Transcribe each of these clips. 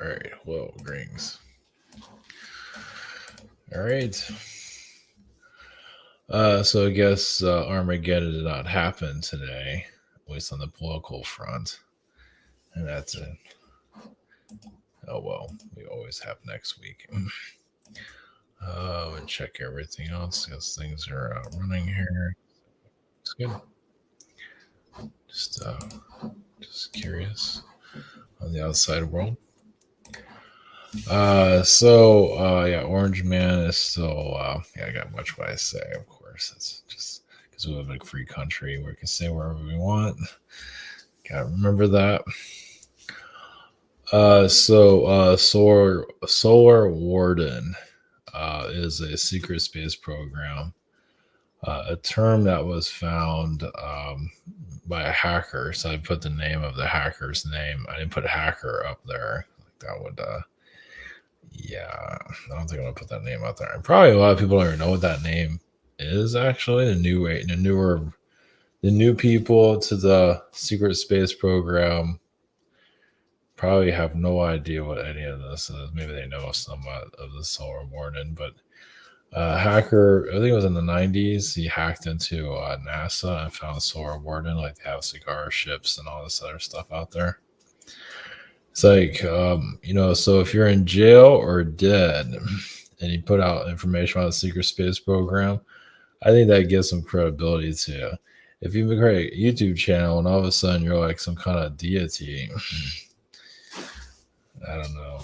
All right. Well, greetings. All right. So I guess Armageddon did not happen today, at least on the political front, and that's it. Oh well, we always have next week. And check everything else because things are running here. It's good. Just, uh, just curious on the outside world. Yeah, Orange Man is still. I got much what I say. Of course, it's just because we live in a free country where we can say wherever we want. Gotta remember that. Solar Warden is a secret space program, a term that was found by a hacker. So I put the name of the hacker's name. I didn't put hacker up there. Like that would, yeah, I don't think I'm gonna put that name out there. And probably a lot of people don't even know what that name is. Actually, the new people to the secret space program probably have no idea what any of this is. Maybe they know somewhat of the Solar Warden, but hacker, I think it was in the 90s, he hacked into NASA and found Solar Warden, like they have cigar ships and all this other stuff out there. It's like, so if you're in jail or dead and you put out information on the secret space program, I think that gives some credibility to you. If you create a YouTube channel and all of a sudden you're like some kind of deity, I don't know.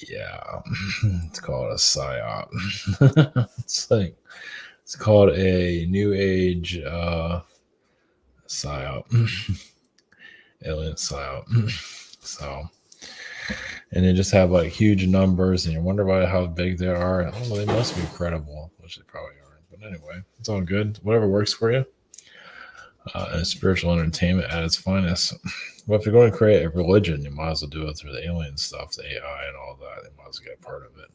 Yeah, it's called a psyop. It's called a new age psyop, alien psyop. So, and they just have like huge numbers, and you wonder why how big they are. I don't know, they must be credible, which they probably aren't. But anyway, it's all good. Whatever works for you. And spiritual entertainment at its finest. Well, if you're going to create a religion, you might as well do it through the alien stuff, the AI and all that. You might as well get part of it.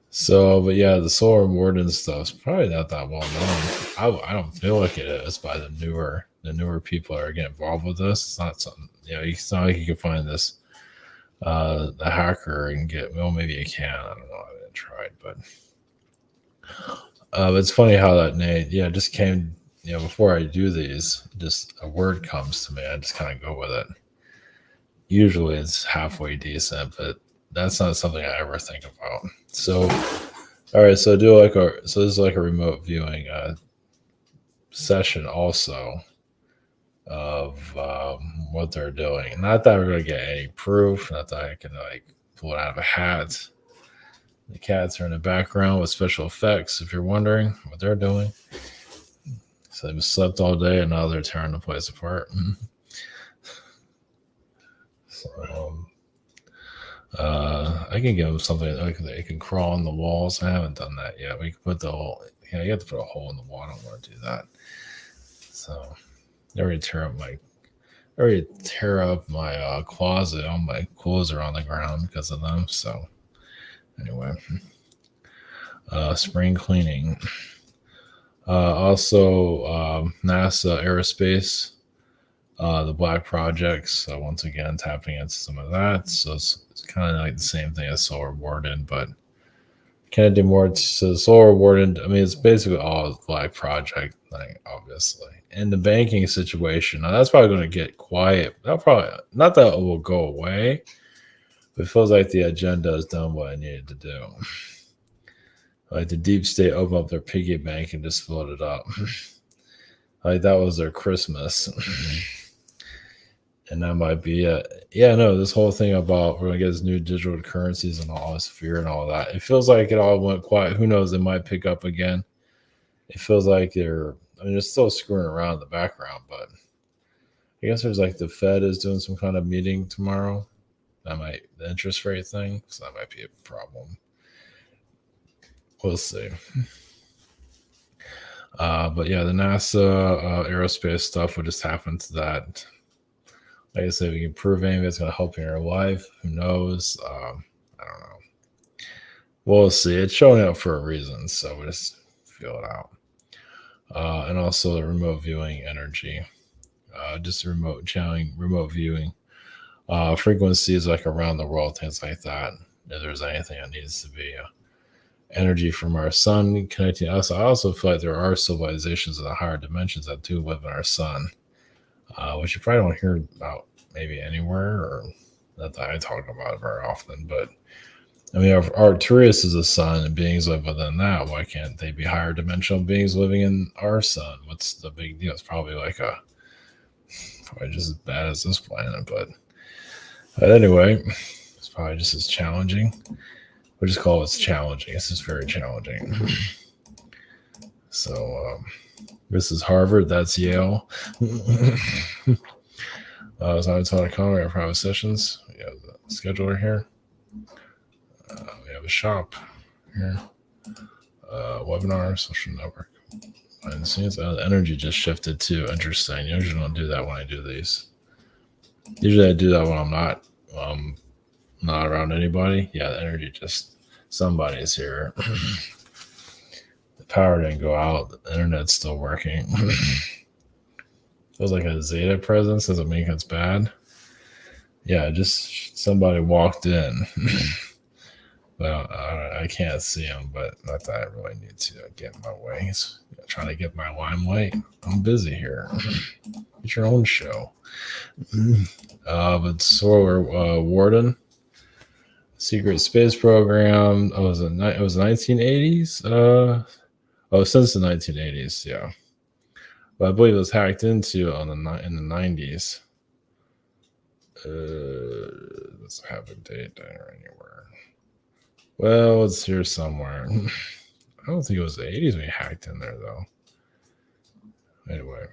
So, but yeah, the Solar Warden stuff's probably not that well known. I don't feel like it is by the newer people that are getting involved with this. It's not something, it's not like you can find this the hacker and get, well, maybe you can. I don't know. I haven't tried, but it's funny how that name, just came, before I do these, just a word comes to me. I just kind of go with it. Usually it's halfway decent, but that's not something I ever think about. So, all right, so this is like a remote viewing session also of what they're doing. Not that we're gonna get any proof, not that I can like pull it out of a hat. The cats are in the background with special effects, if you're wondering what they're doing. So they've slept all day and now they're tearing the place apart. So I can give them something like they can crawl on the walls. I haven't done that yet. We can put the hole. Yeah, you have to put a hole in the wall. I don't want to do that. So I already tear up my closet. All my clothes are on the ground because of them. So anyway, spring cleaning. Also, NASA Aerospace, the Black Projects. Once again, tapping into some of that. So it's kind of like the same thing as Solar Warden, but can I do more? So Solar Warden, I mean, it's basically all Black Project thing, obviously. And the banking situation, now that's probably going to get quiet. That probably not that it will go away, but it feels like the agenda has done what it needed to do. Like the deep state opened up their piggy bank and just filled it up. Like that was their Christmas. And that might be it. Yeah, no, this whole thing about we're going to get this new digital currencies and all this fear and all that. It feels like it all went quiet. Who knows? It might pick up again. It feels like they're still screwing around in the background, but I guess there's like the Fed is doing some kind of meeting tomorrow. The interest rate thing. So that might be a problem. We'll see. But yeah, the NASA aerospace stuff would just happen to that. Like I said, if you can prove anything that's going to help you in your life, who knows? I don't know. We'll see. It's showing up for a reason, so we'll just feel it out. And also the remote viewing energy, just remote channeling, remote viewing. frequencies like around the world, things like that. If there's anything that needs to be energy from our sun connecting us. I also feel like there are civilizations in the higher dimensions that do live in our sun, which you probably don't hear about maybe anywhere, or not that I talk about it very often. But I mean, if Arcturus is a sun and beings live within that, why can't they be higher dimensional beings living in our sun? What's the big deal? It's probably probably just as bad as this planet, but anyway, it's probably just as challenging. We'll just call it challenging. It's just very challenging. So this is Harvard. That's Yale. So I'm talking about our private sessions. We have the scheduler here. We have a shop here. Webinar, social network. Behind the scenes. The energy just shifted too. Interesting. Usually don't do that when I do these. Usually I do that when I'm not around anybody. Yeah, the energy just, somebody's here. The power didn't go out. The internet's still working. Feels like a Zeta presence. Doesn't mean it's bad. Yeah, just somebody walked in. Well, I can't see him, but not that I really need to get in my way. He's trying to get my limelight. I'm busy here. It's your own show. But Solar Warden, secret space program. Oh, it was 1980s. Since the 1980s, yeah. But I believe it was hacked into in the 90s. Does it have a date there anywhere? Well, it's here somewhere. I don't think it was the 80s when he hacked in there, though. Anyway.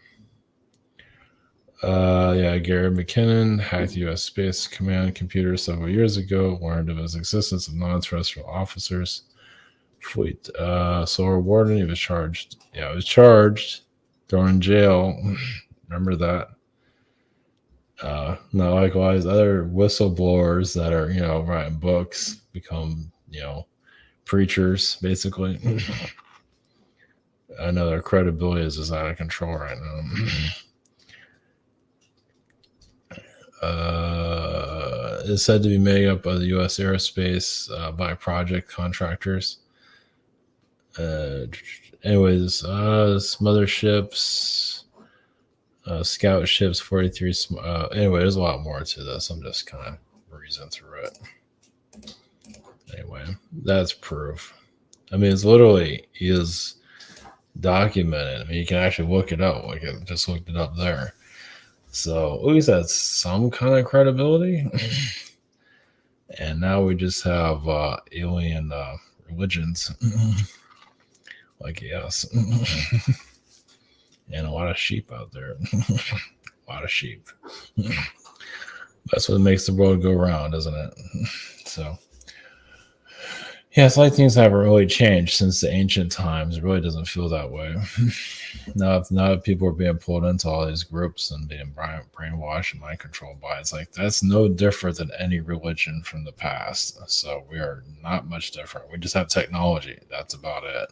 Yeah, Gary McKinnon hacked the U.S. Space Command computer several years ago, learned of his existence of non-terrestrial officers. Fleet. Solar Warden, he was charged. Yeah, he was charged. Thrown in jail. Remember that? Now, likewise, other whistleblowers that are, writing books become, preachers, basically. I know their credibility is just out of control right now. It's said to be made up of the U.S. Aerospace by project contractors. Anyways, motherships, scout ships, 43. Anyway, there's a lot more to this. I'm just kind of breezing through it. Anyway, that's proof. I mean, it's literally is documented. I mean, you can actually look it up. Like I just looked it up there. So at least that's some kind of credibility. And now we just have alien religions. Like, yes. And a lot of sheep out there. A lot of sheep. That's what makes the world go round, isn't it? So, yeah, it's like things haven't really changed since the ancient times. It really doesn't feel that way. Now if people are being pulled into all these groups and being brainwashed and mind controlled by it, it's like that's no different than any religion from the past. So we are not much different. We just have technology. That's about it.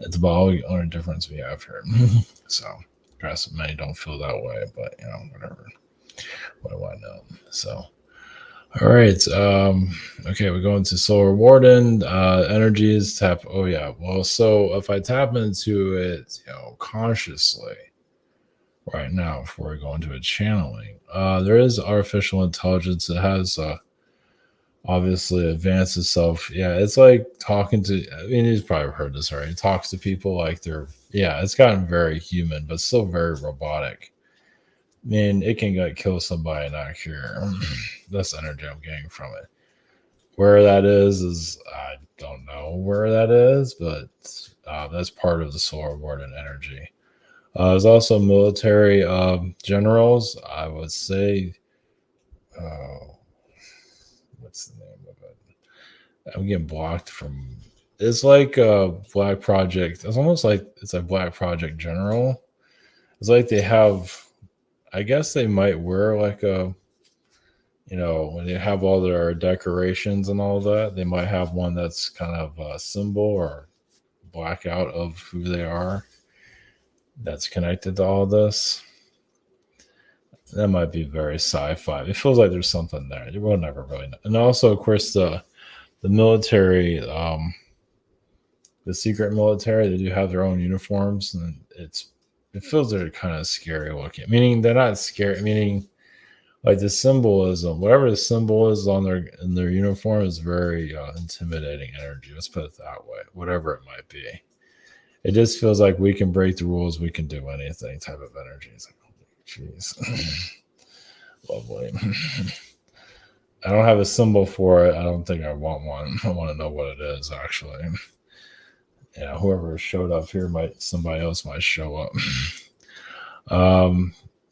It's about all the only difference we have here. So, perhaps many don't feel that way, but whatever. What do I know? So, all right. Okay, we're going to Solar Warden. Energies tap. Oh yeah. Well, so if I tap into it, consciously right now before we go into a channeling, there is artificial intelligence that has obviously advanced itself. Yeah, it's like talking to, I mean, you've probably heard this already. It talks to people like it's gotten very human, but still very robotic. I mean, it can kill somebody not here. That's the energy I'm getting from it. Where that is I don't know where that is, but that's part of the Solar Warden energy. There's also military generals. I would say, what's the name of it? I'm getting blocked from. It's like a Black Project. It's almost like it's a Black Project general. It's like they have. I guess they might wear like a. When they have all their decorations and all that, they might have one that's kind of a symbol or blackout of who they are. That's connected to all this. That might be very sci-fi. It feels like there's something there. You will never really know. And also, of course, the military, the secret military, they do have their own uniforms, and it feels they're kind of scary looking. Meaning they're not scary. Meaning like the symbolism, whatever the symbol is on their uniform is very intimidating energy. Let's put it that way. Whatever it might be, it just feels like we can break the rules, we can do anything type of energy. It's like, jeez, lovely. I don't have a symbol for it. I don't think I want one. I want to know what it is actually. Yeah, whoever showed up here somebody else might show up.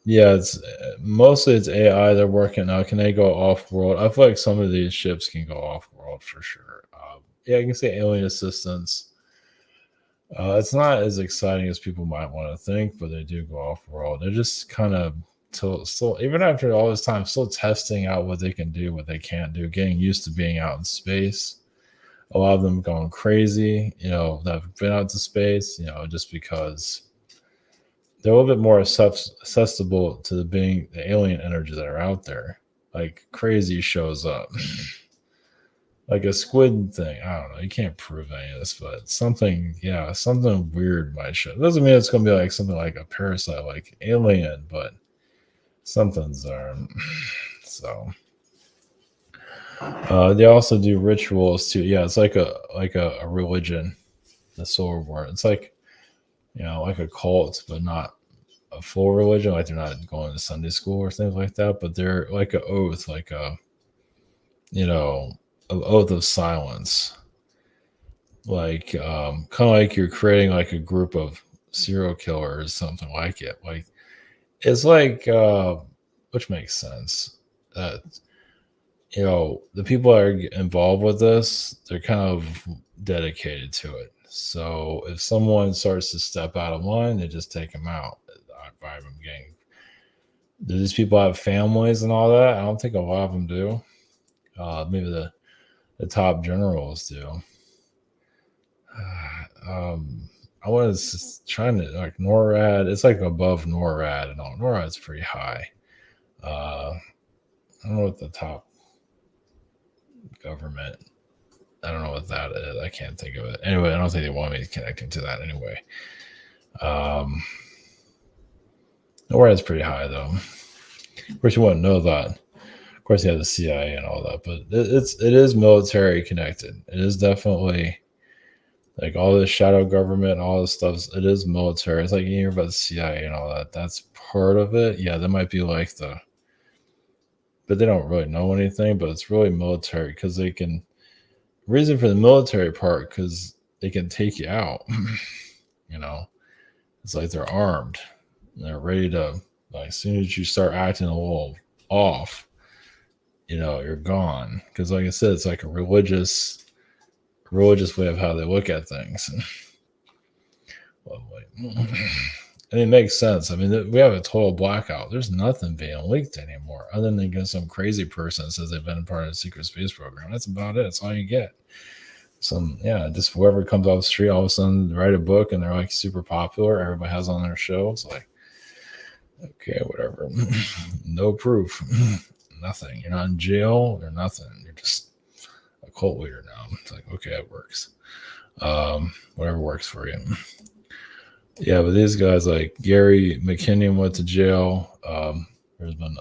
Yeah, it's mostly it's AI they're working on. Can they go off world? I feel like some of these ships can go off world for sure. Yeah, you can say alien assistance. It's not as exciting as people might want to think, but they do go off world. They're just kind of still, even after all this time, still testing out what they can do, what they can't do, getting used to being out in space. A lot of them going crazy, that have been out to space, just because they're a little bit more accessible to the alien energy that are out there. Like crazy shows up. Like a squid thing. I don't know. You can't prove any of this, but something weird might show. It doesn't mean it's gonna be like something like a parasite, like alien, but something's there. So they also do rituals too. Yeah, it's like a religion, the solar war. It's like like a cult, but not a full religion. Like they're not going to Sunday school or things like that, but they're like an oath, like an oath of silence. Like kind of like you're creating like a group of serial killers, something like it. Like it's like which makes sense. That the people that are involved with this, they're kind of dedicated to it. So if someone starts to step out of line, they just take them out. By them getting, do these people have families and all that? I don't think a lot of them do. Maybe the top generals do. I was trying to like NORAD. It's like above NORAD and all. NORAD's pretty high. I don't know what the top government. I don't know what that is. I can't think of it. Anyway, I don't think they want me connecting to that anyway. NORAD's pretty high though. Of course, you wouldn't know that. Of course, you have the CIA and all that, but it is military connected. It is definitely like all this shadow government, all this stuff. It is military. It's like you hear about the CIA and all that. That's part of it. Yeah, that might be like but they don't really know anything. But it's really military because they can. Reason for the military part because they can take you out. It's like they're armed. They're ready to, like, as soon as you start acting a little off, you're gone. Because, like I said, it's like a religious way of how they look at things. And it makes sense. I mean, we have a total blackout. There's nothing being leaked anymore, other than some crazy person that says they've been part of the secret space program. That's about it. That's all you get. Just whoever comes off the street, all of a sudden write a book, and they're like super popular. Everybody has on their show. It's like, okay, whatever. No proof. Nothing. You're not in jail or nothing. You're just a cult leader now. It's like, okay, it works. Whatever works for you. Yeah, but these guys like Gary McKinnon went to jail. There's been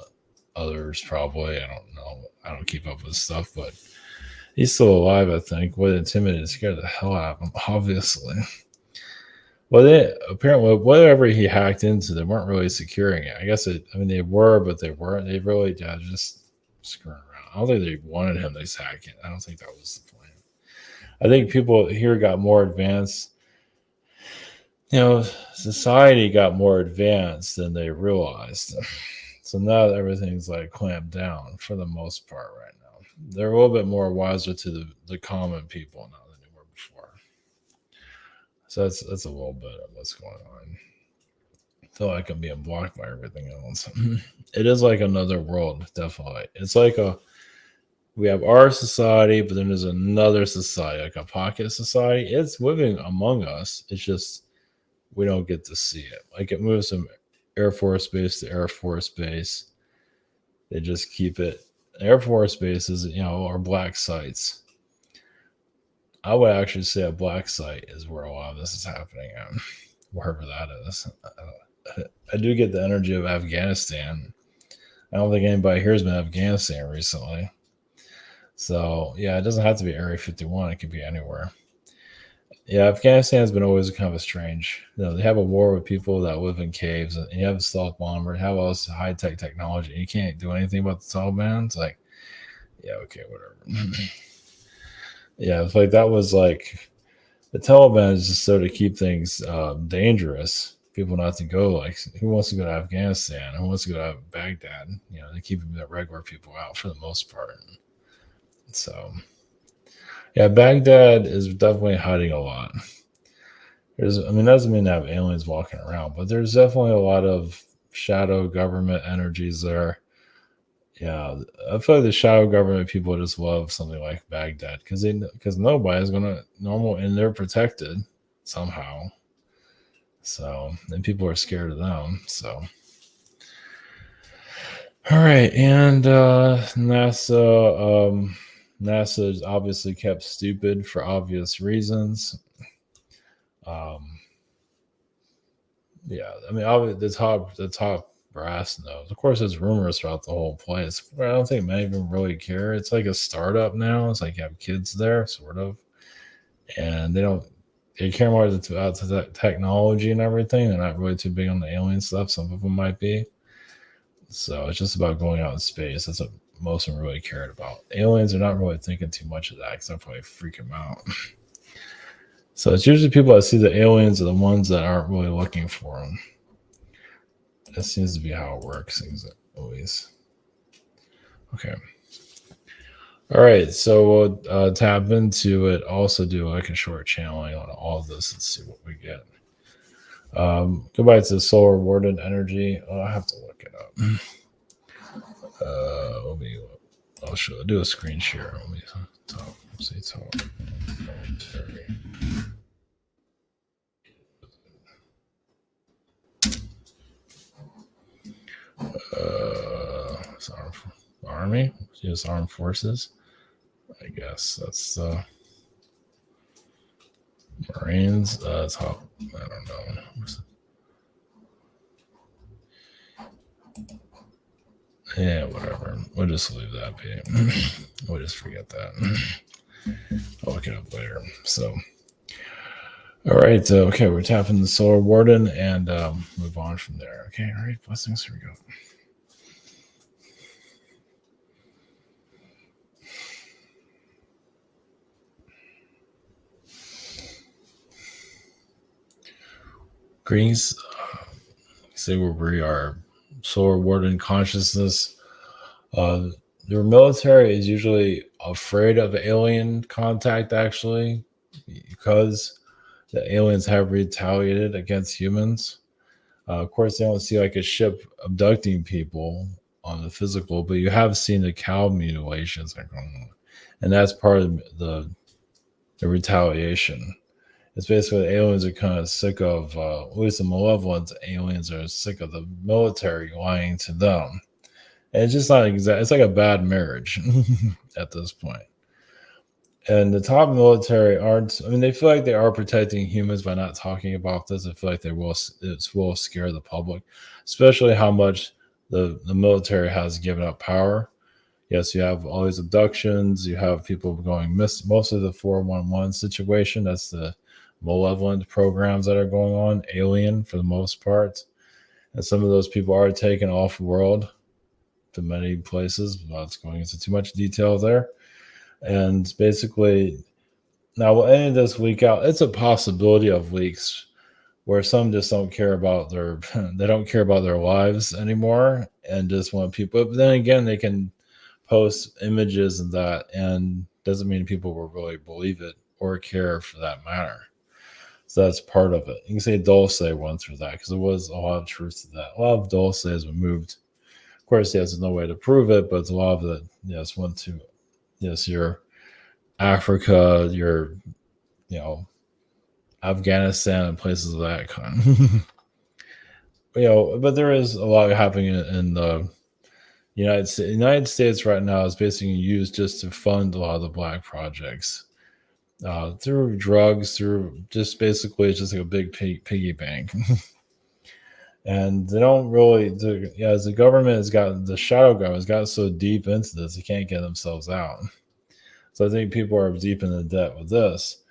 others probably. I don't know. I don't keep up with stuff, but he's still alive, I think. What intimidated, scared the hell out of him, obviously. Well, they apparently whatever he hacked into, they weren't really securing it. I guess they were, but they weren't. They really just screwing around. I don't think they wanted him to hack it. I don't think that was the plan. I think people here got more advanced. Society got more advanced than they realized. So now everything's like clamped down for the most part right now. They're a little bit more wiser to the common people now than they were before. So that's a little bit of what's going on. I feel like I'm being blocked by everything else. It is like another world, definitely. It's like we have our society, but then there's another society, like a pocket society. It's living among us. It's just we don't get to see it. Like it moves from Air Force Base to Air Force Base. They just keep it. Air Force bases, are black sites. I would actually say a black site is where a lot of this is happening at, wherever that is. I do get the energy of Afghanistan. I don't think anybody here has been in Afghanistan recently. So, yeah, it doesn't have to be Area 51. It could be anywhere. Yeah, Afghanistan has been always kind of a strange. They have a war with people that live in caves, and you have a stealth bomber, you have all this high-tech technology, and you can't do anything about the Taliban. It's like, yeah, okay, whatever. Yeah, it's like that was like the Taliban is just so to keep things dangerous, people not to go. Like, who wants to go to Afghanistan? Who wants to go to Baghdad? They keep the regular people out for the most part. So, yeah, Baghdad is definitely hiding a lot. Doesn't mean to have aliens walking around, but there's definitely a lot of shadow government energies there. Yeah, I feel like the shadow government people just love something like Baghdad because nobody's gonna normal and they're protected somehow. So, and people are scared of them. So, all right, and NASA is obviously kept stupid for obvious reasons. Yeah, the top brass knows. Of course, there's rumors throughout the whole place. But I don't think many of them really care. It's like a startup now. It's like you have kids there, sort of, and they care more about the technology and everything. They're not really too big on the alien stuff. Some of them might be. So it's just about going out in space. That's what most of them really cared about. Aliens are not really thinking too much of that because that probably freak them out. So it's usually people that see the aliens are the ones that aren't really looking for them. That seems to be how it works, always. Okay. All right, so we'll tap into it. Also do like a short channeling on all of this and see what we get. Go back to the solar Warden energy. I have to look it up. I'll do a screen share. Let me talk. Army, U.S. Armed Forces. I guess that's Marines. Top. I don't know. Yeah, whatever. We'll just leave that be. We'll just forget that. I'll look it up later. So, all right. Okay, we're tapping the Solar Warden and move on from there. Okay, all right. Blessings. Here we go. Greens, say where we are. Solar Warden consciousness. Their military is usually afraid of alien contact, actually, because the aliens have retaliated against humans. Of course, they don't see like a ship abducting people on the physical, but you have seen the cow mutilations, and that's part of the retaliation. It's basically the aliens are kind of sick of, at least the malevolent aliens are sick of the military lying to them. And it's just not exact. It's like a bad marriage at this point. And the top military aren't. They feel like they are protecting humans by not talking about this. I feel like it will scare the public, especially how much the military has given up power. Yes, you have all these abductions. You have people going missing. Mostly the 411 situation. That's the malevolent programs that are going on. Alien for the most part, and some of those people are taken off world to many places. Without going into too much detail there. And basically, now will any of this leak out? It's a possibility of leaks where some just don't care about they don't care about their lives anymore and just want people. But then again, they can post images and that, and doesn't mean people will really believe it or care for that matter. So that's part of it. You can say Dulce went through that because there was a lot of truth to that. A lot of Dulce has been moved. Of course, yes, there's no way to prove it, but a lot of it, yes, went to your Africa, your Afghanistan and places of that kind. but there is a lot happening in the United States. United States right now is basically used just to fund a lot of the black projects through drugs, through just basically it's just like a big piggy bank. And they don't really, as the government has gotten, the shadow government has gotten so deep into this, they can't get themselves out. So I think people are deep in the debt with this.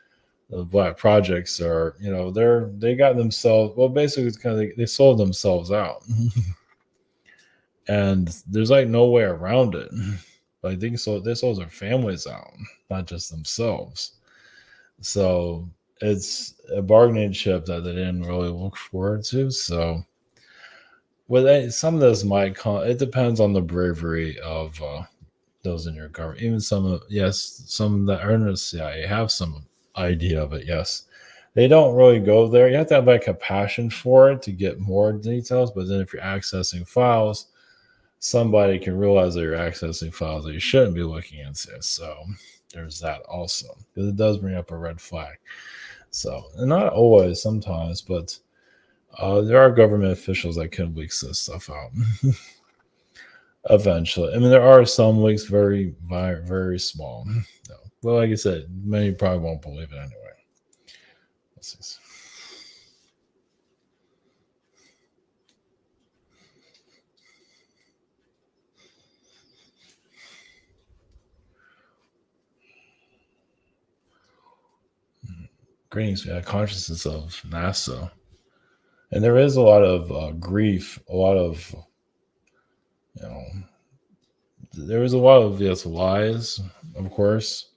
The black projects are, they got themselves, well, basically it's kind of, they sold themselves out. And there's like no way around it. But I think so. They sold their families out, not just themselves. So it's a bargaining chip that they didn't really look forward to. So, some of this might come. It depends on the bravery of those in your government. Even some that are in the CIA have some idea of it. Yes, they don't really go there. You have to have like a passion for it to get more details. But then if you're accessing files, somebody can realize that you're accessing files that you shouldn't be looking into. So there's that also, because it does bring up a red flag. So, and not always, sometimes, but there are government officials that can leak this stuff out eventually. I mean, there are some leaks, very, very, very small. No. Well, like I said, many probably won't believe it anyway. Let's see. Greetings, consciousness of NASA. And there is a lot of grief, a lot of, there is a lot of lies, of course.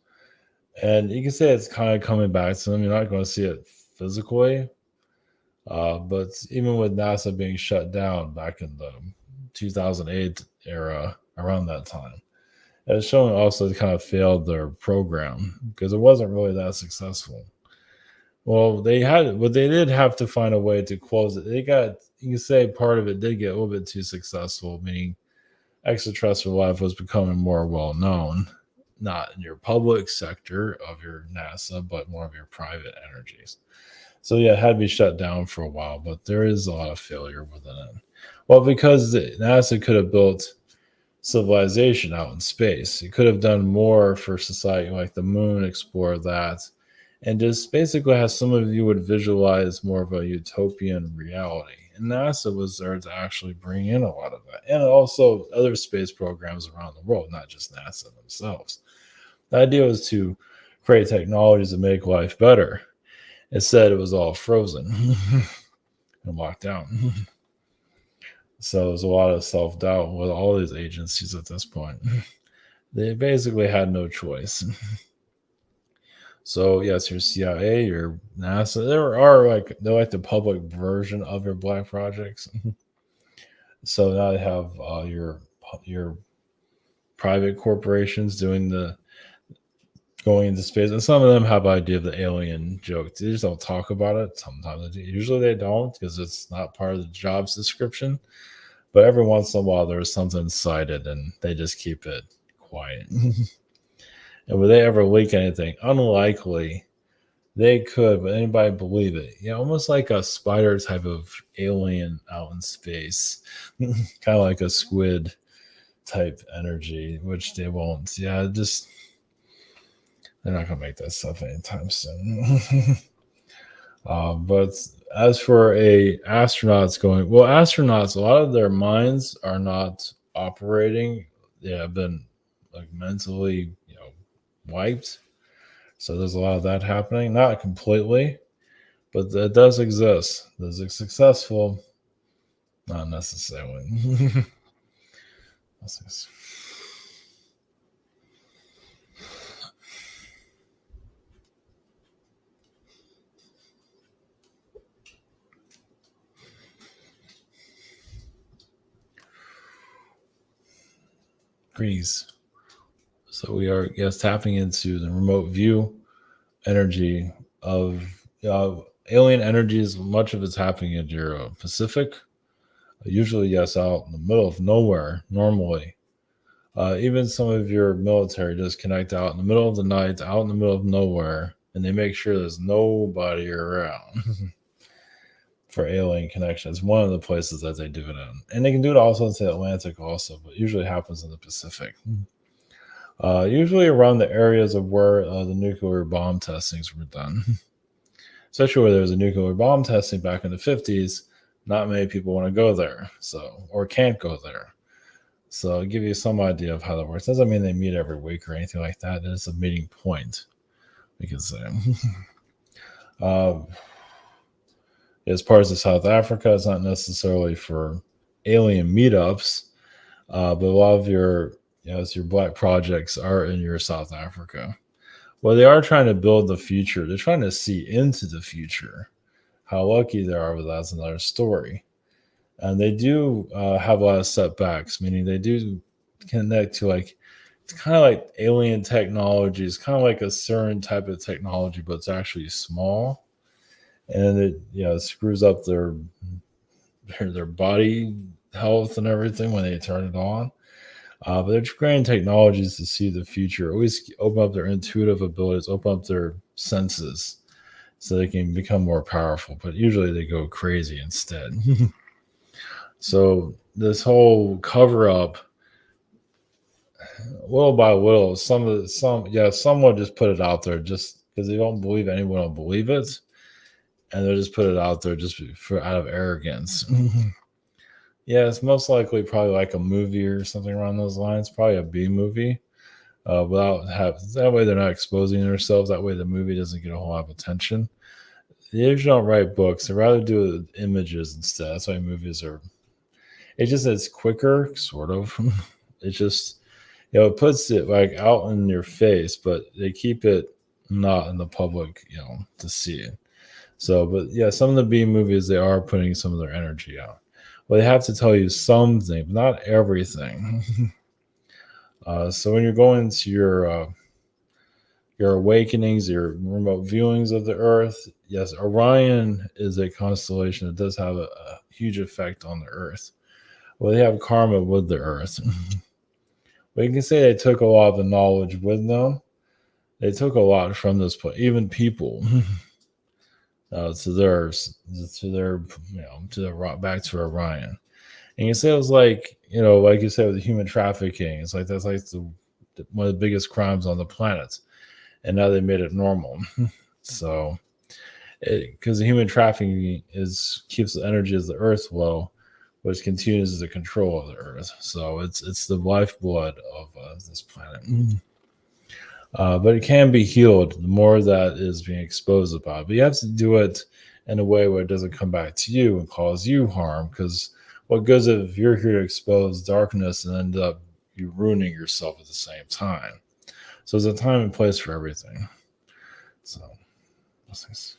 And you can say it's kind of coming back to them. You're not going to see it physically. But even with NASA being shut down back in the 2008 era, around that time, it's showing also kind of failed their program because it wasn't really that successful. Well, they did have to find a way to close it. You can say part of it did get a little bit too successful, meaning extraterrestrial life was becoming more well known, not in your public sector of your NASA, but more of your private energies. So yeah, it had to be shut down for a while, but there is a lot of failure within it. Well, because NASA could have built civilization out in space, it could have done more for society, like the moon, explore that, and just basically how some of you would visualize more of a utopian reality. And NASA was there to actually bring in a lot of that, and also other space programs around the world, not just NASA themselves. The idea was to create technologies to make life better. Instead, it was all frozen and locked down. So there's a lot of self-doubt with all these agencies at this point. They basically had no choice. So yes, your CIA, your NASA, they're like the public version of your black projects. So now they have your private corporations going into space, and some of them have idea of the alien joke. They just don't talk about it. Sometimes they do. Usually they don't, because it's not part of the job's description. But every once in a while there's something cited, and they just keep it quiet. And would they ever leak anything? Unlikely. They could, but anybody believe it? Yeah, almost like a spider type of alien out in space, kind of like a squid type energy, which they won't. Yeah, just they're not gonna make that stuff anytime soon. But as for astronauts astronauts, a lot of their minds are not operating. They have been like mentally, wiped. So there's a lot of that happening. Not completely, but it does exist. Is it successful? Not necessarily. Greece. So we are, yes, tapping into the remote view energy of alien energies. Much of it's happening in your Pacific. Usually, yes, out in the middle of nowhere, normally. Even some of your military just connect out in the middle of the night, out in the middle of nowhere, and they make sure there's nobody around for alien connections. One of the places that they do it in, and they can do it also in the Atlantic also, but usually happens in the Pacific. Usually around the areas of where the nuclear bomb testings were done, especially where there was a nuclear bomb testing back in the 50s. Not many people want to go there, or can't go there. So I'll give you some idea of how that works. Doesn't mean they meet every week or anything like that. It's a meeting point, we can say. As parts of South Africa, it's not necessarily for alien meetups, but a lot of your black projects are in your South Africa. Well, they are trying to build the future. They're trying to see into the future. How lucky they are, but that's another story. And they do have a lot of setbacks, meaning they do connect to it's kind of like alien technology. It's kind of like a certain type of technology, but it's actually small, and it screws up their body health and everything when they turn it on. But they're creating technologies to see the future. Always open up their intuitive abilities, open up their senses, so they can become more powerful. But usually they go crazy instead. So this whole cover up, little by little, some will just put it out there just because they don't believe anyone will believe it, and they'll just put it out there just out of arrogance. Yeah, it's most likely probably like a movie or something around those lines, probably a B movie. That way they're not exposing themselves. That way the movie doesn't get a whole lot of attention. They usually don't write books; they rather do images instead. That's why movies are. It's quicker, sort of. It just, it puts it out in your face, but they keep it not in the public, to see it. So, but yeah, some of the B movies, they are putting some of their energy out. Well, they have to tell you something, but not everything. So when you're going to your awakenings, your remote viewings of the Earth, yes, Orion is a constellation that does have a huge effect on the Earth. Well, they have karma with the Earth. But you can say they took a lot of the knowledge with them. They took a lot from this place, even people, to their back to Orion. And you say it was like you said with the human trafficking. It's like that's like one of the biggest crimes on the planet, and now they made it normal. So, because the human trafficking keeps the energy of the Earth low, which continues the control of the Earth. So it's the lifeblood of this planet. But it can be healed the more that is being exposed about it. But you have to do it in a way where it doesn't come back to you and cause you harm. Because what goes if you're here to expose darkness and end up you ruining yourself at the same time? So there's a time and place for everything. So those things.